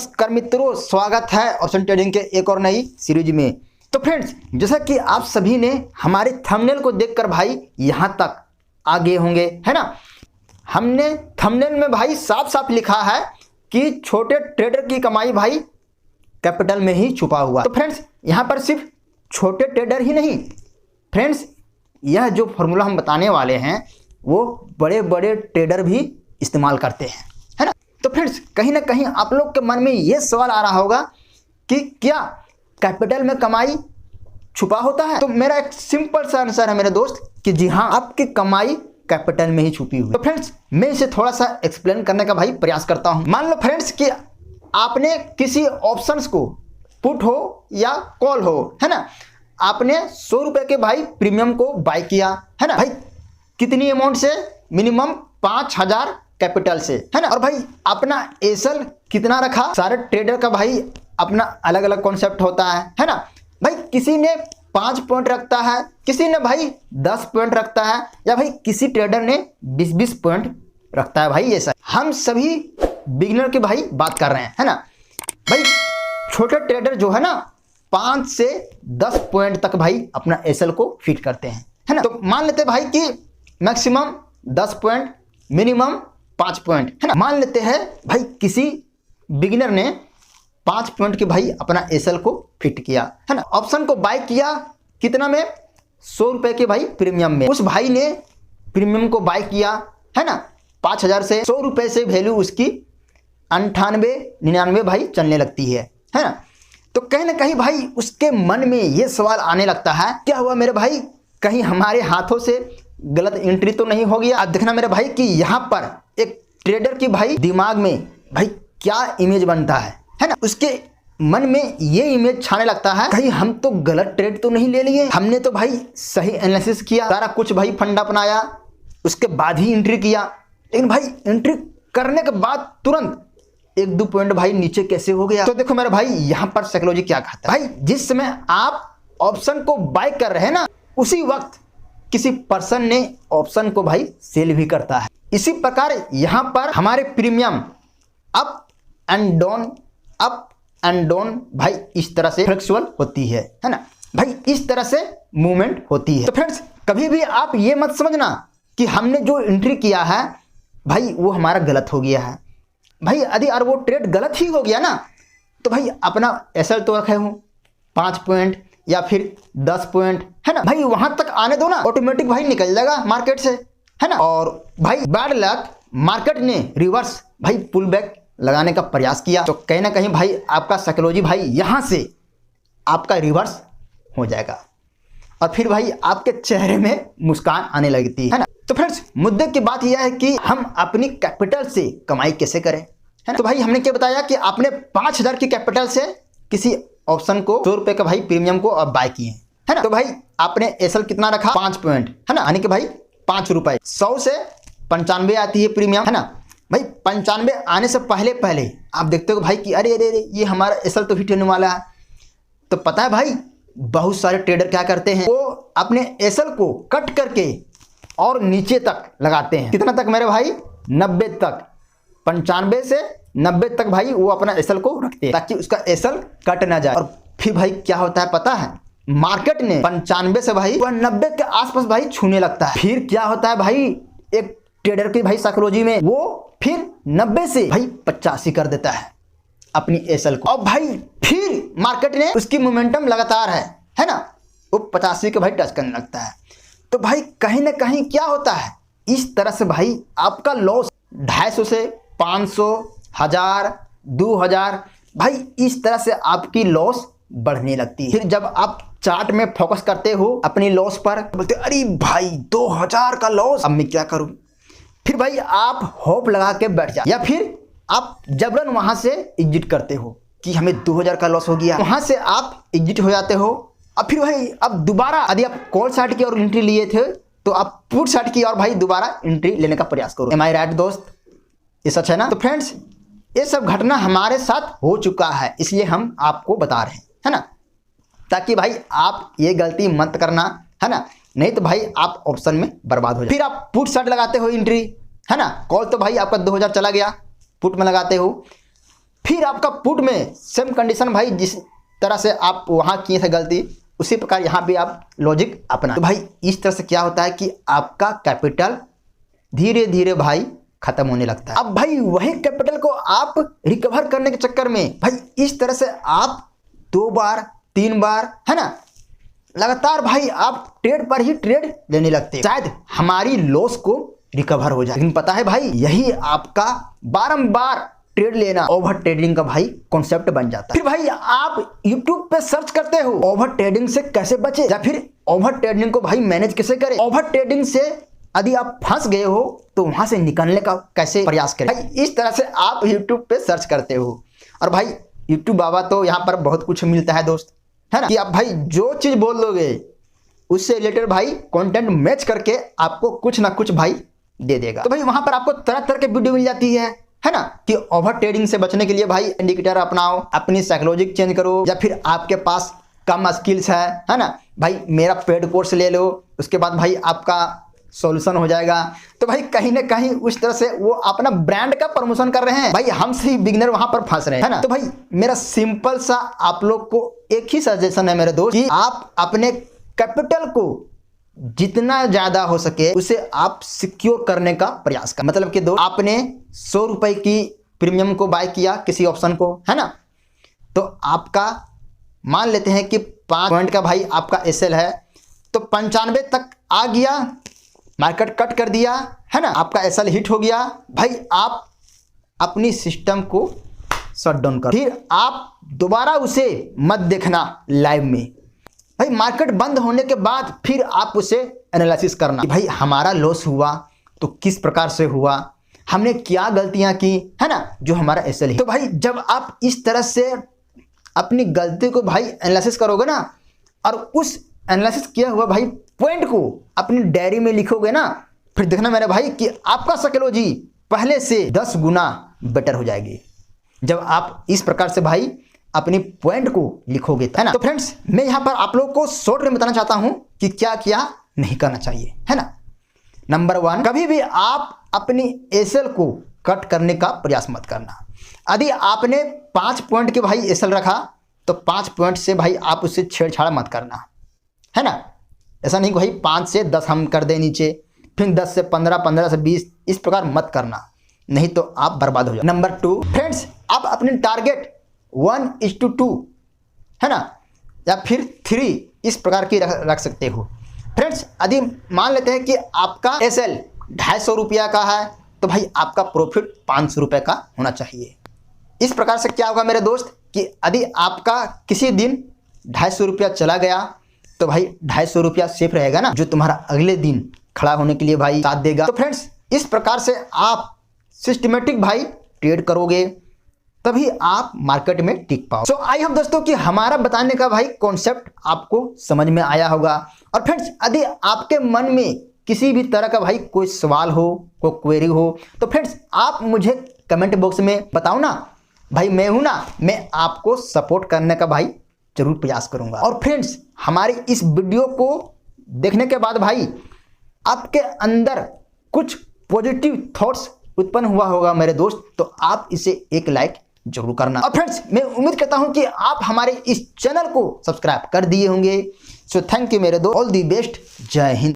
नमस्कार मित्रों, स्वागत है ऑप्शन ट्रेडिंग के एक और नई सीरीज में। तो फ्रेंड्स, जैसा कि आप सभी ने हमारे थंबनेल को देखकर भाई यहां तक आगे होंगे, है ना। हमने थंबनेल में भाई साफ साफ लिखा है कि छोटे ट्रेडर की कमाई भाई कैपिटल में ही छुपा हुआ। तो फ्रेंड्स, यहां पर सिर्फ छोटे ट्रेडर ही नहीं फ्रेंड्स, यह जो फॉर्मूला हम बताने वाले हैं वो बड़े बड़े ट्रेडर भी इस्तेमाल करते हैं, है ना। तो फ्रेंड्स, कहीं ना कहीं आप लोग के मन में ये सवाल आ रहा होगा कि क्या कैपिटल में कमाई छुपा होता है। तो मेरा एक सिंपल सा आंसर है मेरे दोस्त कि जी हाँ, आपकी कमाई कैपिटल में ही छुपी हुई है। तो फ्रेंड्स, मैं इसे थोड़ा सा एक्सप्लेन करने का भाई प्रयास करता हूं। मान लो फ्रेंड्स कि आपने किसी ऑप्शंस को, पुट हो या कॉल हो, है ना, आपने 100 रुपए के भाई प्रीमियम को बाय किया, है ना भाई। कितनी अमाउंट से? मिनिमम 5000 कैपिटल से, है ना। और भाई अपना एसल कितना रखा? सारे ट्रेडर का भाई अपना अलग अलग कॉन्सेप्ट होता है ना भाई। किसी ने 5 पॉइंट रखता है, किसी ने भाई 10 पॉइंट रखता है, या भाई किसी ट्रेडर ने 20-20 पॉइंट रखता है भाई। ऐसा हम सभी बिगिनर की भाई बात कर रहे हैं, है ना भाई। छोटे ट्रेडर जो है ना 5 से 10 पॉइंट तक भाई अपना एसल को फिट करते हैं, है ना। तो मान लेते भाई कि मैक्सिमम 10 पॉइंट, मिनिमम 5 पॉइंट, है ना। मान लेते हैं भाई किसी बिगिनर ने 5 पॉइंट के भाई अपना एसल को फिट किया, है ना। ऑप्शन को बाय किया कितना में? 100 रुपए के भाई प्रीमियम में। उस भाई ने प्रीमियम को बाय किया, है ना, 5000 से। 100 रुपए से वैल्यू उसकी 98-99 भाई चलने लगती है ना। तो कहीं ना कहीं भाई उसके मन में ये सवाल आने लगता है, क्या हुआ मेरे भाई, कहीं हमारे हाथों से गलत एंट्री तो नहीं हो गया। अब देखना मेरे भाई कि यहाँ पर एक ट्रेडर की भाई दिमाग में भाई क्या इमेज बनता है ना। उसके मन में ये इमेज छाने लगता है, कहीं हम तो गलत ट्रेड तो नहीं ले लिए, हमने तो भाई सही एनालिसिस किया, सारा कुछ भाई फंडा अपनाया, उसके बाद ही एंट्री किया। लेकिन भाई एंट्री करने के बाद तुरंत 1-2 पॉइंट भाई नीचे कैसे हो गया। तो देखो मेरे भाई, यहाँ पर साइकोलॉजी क्या कहता है भाई, जिस समय आप ऑप्शन को बाय कर रहे हैं ना, उसी वक्त किसी पर्सन ने ऑप्शन को भाई सेल भी करता है। इसी प्रकार यहां पर हमारे प्रीमियम अप एंड डाउन भाई इस तरह से फ्लक्चुअल होती है ना भाई, इस तरह से मूवमेंट होती है। तो फ्रेंड्स, कभी भी आप ये मत समझना कि हमने जो एंट्री किया है भाई वो हमारा गलत हो गया है भाई। यदि और वो ट्रेड गलत ही हो गया ना, तो भाई अपना एसल तो रखे हो 5 पॉइंट या फिर 10 पॉइंट, है ना भाई, वहां तक आने दो ना, ऑटोमेटिक भाई निकल जाएगा मार्केट से, है ना। और भाई बैड लक, मार्केट ने रिवर्स भाई पुल बैक लगाने का प्रयास किया, तो कहीं ना कहीं भाई आपका साइकोलॉजी भाई यहां से आपका रिवर्स हो जाएगा और फिर भाई आपके चेहरे में मुस्कान आने लगती है ना। तो फ्रेंड्स, मुद्दे की बात यह है कि हम अपनी कैपिटल से कमाई कैसे करें, है ना। तो भाई हमने क्या बताया कि आपने 5000 की कैपिटल से किसी ऑप्शन को 100 रुपए का भाई प्रीमियम को अब बाय किए, है ना। तो भाई आपने एसल कितना रखा? 5 पॉइंट, है ना, यानी कि भाई 5 रुपए। 100 से 95 आती है प्रीमियम, है ना भाई। 95 आने से पहले आप देखते हो भाई कि अरे अरे अरे ये हमारा एसल तो हिट होने वाला है। तो पता है भाई, बहुत सारे ट्रेडर क्या करते हैं, वो अपने एसल को कट करके और नीचे तक लगाते हैं। कितना तक मेरे भाई? 90 तक। 95 से 90 तक भाई वो अपना एसल को रखते हैं ताकि उसका एसल कट ना जाए। और फिर भाई क्या होता है पता है, मार्केट ने 95 से भाई 90 के आसपास भाई छूने लगता है। फिर क्या होता है भाई, एक ट्रेडर की भाई साइकोलॉजी में वो फिर 90 से भाई 85 कर देता है अपनी एसल को। और भाई फिर मार्केट ने उसकी मोमेंटम लगातार है ना, वो 85 के भाई टच करने लगता है। तो भाई कहीं ना कहीं क्या होता है, इस तरह से भाई आपका लॉस 250 से 500, 1000, 2000 भाई इस तरह से आपकी लॉस बढ़ने लगती है। फिर जब आप चार्ट में फोकस करते हो अपनी लॉस पर, बोलते अरे भाई 2000 का लॉस, अब मैं क्या करूं। फिर भाई आप होप लगा के बैठ जाते, या फिर आप जबरन वहां से एग्जिट करते हो कि हमें 2000 का लॉस हो गया, वहां से आप एग्जिट हो जाते हो। अब फिर भाई अब दोबारा यदि आप कॉल साइड की और एंट्री लिए थे तो आप पुट साइड की और भाई दोबारा एंट्री लेने का प्रयास करो। एम आई राइट दोस्त? ये सच है ना। तो फ्रेंड्स, ये सब घटना हमारे साथ हो चुका है, इसलिए हम आपको बता रहे हैं, है ना, ताकि भाई आप ये गलती मत करना, है ना। नहीं तो भाई आप ऑप्शन में बर्बाद हो जाए। फिर आप पुट साइड लगाते हो एंट्री, है ना। कॉल तो भाई आपका 2000 चला गया, पुट में लगाते हो, फिर आपका पुट में सेम कंडीशन भाई, जिस तरह से आप वहाँ किए थे गलती, उसी प्रकार यहाँ भी आप लॉजिक अपना। तो भाई इस तरह से क्या होता है कि आपका कैपिटल धीरे धीरे भाई खत्म होने लगता है। अब भाई वही कैपिटल को आप रिकवर करने के चक्कर में भाई इस तरह से आप 2 बार 3 बार, है ना, लगातार भाई आप ट्रेड पर ही ट्रेड लेने लगते हैं, शायद हमारी लॉस को रिकवर हो जाए। लेकिन पता है भाई, यही आपका बारंबार ट्रेड लेना ओवर ट्रेडिंग का भाई कॉन्सेप्ट बन जाता है। फिर भाई आप YouTube पे सर्च करते हो ओवर ट्रेडिंग से कैसे बचे, या फिर ओवर ट्रेडिंग को भाई मैनेज कैसे करें। ओवर ट्रेडिंग से यदि आप फंस गए हो तो वहां से निकलने का कैसे प्रयास करें, भाई इस तरह से आप YouTube पे सर्च करते हो। और भाई YouTube बाबा तो यहाँ पर बहुत कुछ मिलता है दोस्त, है ना, कि आप भाई जो चीज बोल दोगे उससे रिलेटेड भाई कंटेंट मैच करके आपको कुछ ना कुछ भाई दे देगा। तो भाई वहां पर आपको तरह तरह के वीडियो मिल जाती है ना, कि ओवर ट्रेडिंग से बचने के लिए भाई इंडिकेटर अपनाओ, अपनी साइकोलॉजी चेंज करो, या फिर आपके पास कम स्किल्स है ना, भाई मेरा पेड कोर्स ले लो, उसके बाद भाई आपका सॉल्यूशन हो जाएगा। तो भाई कहीं ना कहीं उस तरह से वो अपना ब्रांड का प्रमोशन कर रहे हैं, भाई हम सभी बिगिनर वहां पर फंस रहे हैं, है ना। तो भाई मेरा सिंपल सा आप लोग को एक ही सजेशन है मेरे दोस्त, कि आप अपने कैपिटल को जितना ज्यादा हो सके उसे आप सिक्योर करने का प्रयास कर। मतलब कि दो, आपने 100 रुपए की प्रीमियम को बाय किया किसी ऑप्शन को, है ना, तो आपका मान लेते हैं कि 5 पॉइंट का भाई आपका एसएल है, तो 95 तक आ गया, मार्केट कट कर दिया, है ना, आपका एसएल हिट हो गया, भाई आप अपनी सिस्टम को शट डाउन कर, फिर आप दोबारा उसे मत देखना लाइव में। भाई मार्केट बंद होने के बाद फिर आप उसे एनालिसिस करना कि भाई हमारा लॉस हुआ तो किस प्रकार से हुआ, हमने क्या गलतियां की, है ना, जो हमारा एसएल है। तो भाई जब आप इस तरह से अपनी गलती को भाई एनालिसिस करोगे ना, और उस एनालिसिस किया हुआ भाई पॉइंट को अपनी डायरी में लिखोगे ना, फिर देखना मेरे भाई कि आपका साइकोलॉजी पहले से 10 गुना बेटर हो जाएगी जब आप इस प्रकार से भाई अपनी पॉइंट को लिखोगे, है ना। तो फ्रेंड्स मैं यहाँ पर आप लोगों को शॉर्ट में बताना चाहता हूँ कि क्या क्या नहीं करना चाहिए, है ना। नंबर 1, कभी भी आप अपनी एसएल को कट करने का प्रयास मत करना। यदि आपने 5 पॉइंट के भाई एसएल रखा तो 5 पॉइंट से भाई आप उससे छेड़छाड़ मत करना, है ना। ऐसा नहीं कि भाई 5 से 10 हम कर दें नीचे, फिर 10 से 15, 15 से 20, इस प्रकार मत करना, नहीं तो आप बर्बाद हो जाओ। नंबर 2, फ्रेंड्स आप अपने टारगेट 1:2, है ना, या फिर 3 इस प्रकार की रख सकते हो। फ्रेंड्स यदि मान लेते हैं कि आपका एसएल 250 रुपया का है, तो भाई आपका प्रॉफिट 500 रुपये का होना चाहिए। इस प्रकार से क्या होगा मेरे दोस्त, कि यदि आपका किसी दिन 250 रुपया चला गया तो भाई 250 रुपया सेफ रहेगा ना, जो तुम्हारा अगले दिन खड़ा होने के लिए भाई साथ देगा। तो फ्रेंड्स इस प्रकार से आप सिस्टमेटिक भाई ट्रेड करोगे तभी आप मार्केट में टिक पाओ। सो आई होप दोस्तों कि हमारा बताने का भाई कॉन्सेप्ट आपको समझ में आया होगा। और फ्रेंड्स यदि आपके मन में किसी भी तरह का भाई कोई सवाल हो, कोई क्वेरी हो, तो फ्रेंड्स आप मुझे कमेंट बॉक्स में बताओ ना, भाई मैं हूं ना, मैं आपको सपोर्ट करने का भाई जरूर प्रयास करूंगा। और फ्रेंड्स हमारी इस वीडियो को देखने के बाद भाई आपके अंदर कुछ पॉजिटिव थॉट्स उत्पन्न हुआ होगा मेरे दोस्त, तो आप इसे एक लाइक जरूर करना। और फ्रेंड्स मैं उम्मीद करता हूं कि आप हमारे इस चैनल को सब्सक्राइब कर दिए होंगे। सो थैंक यू मेरे दोस्त, ऑल दी बेस्ट, जय हिंद।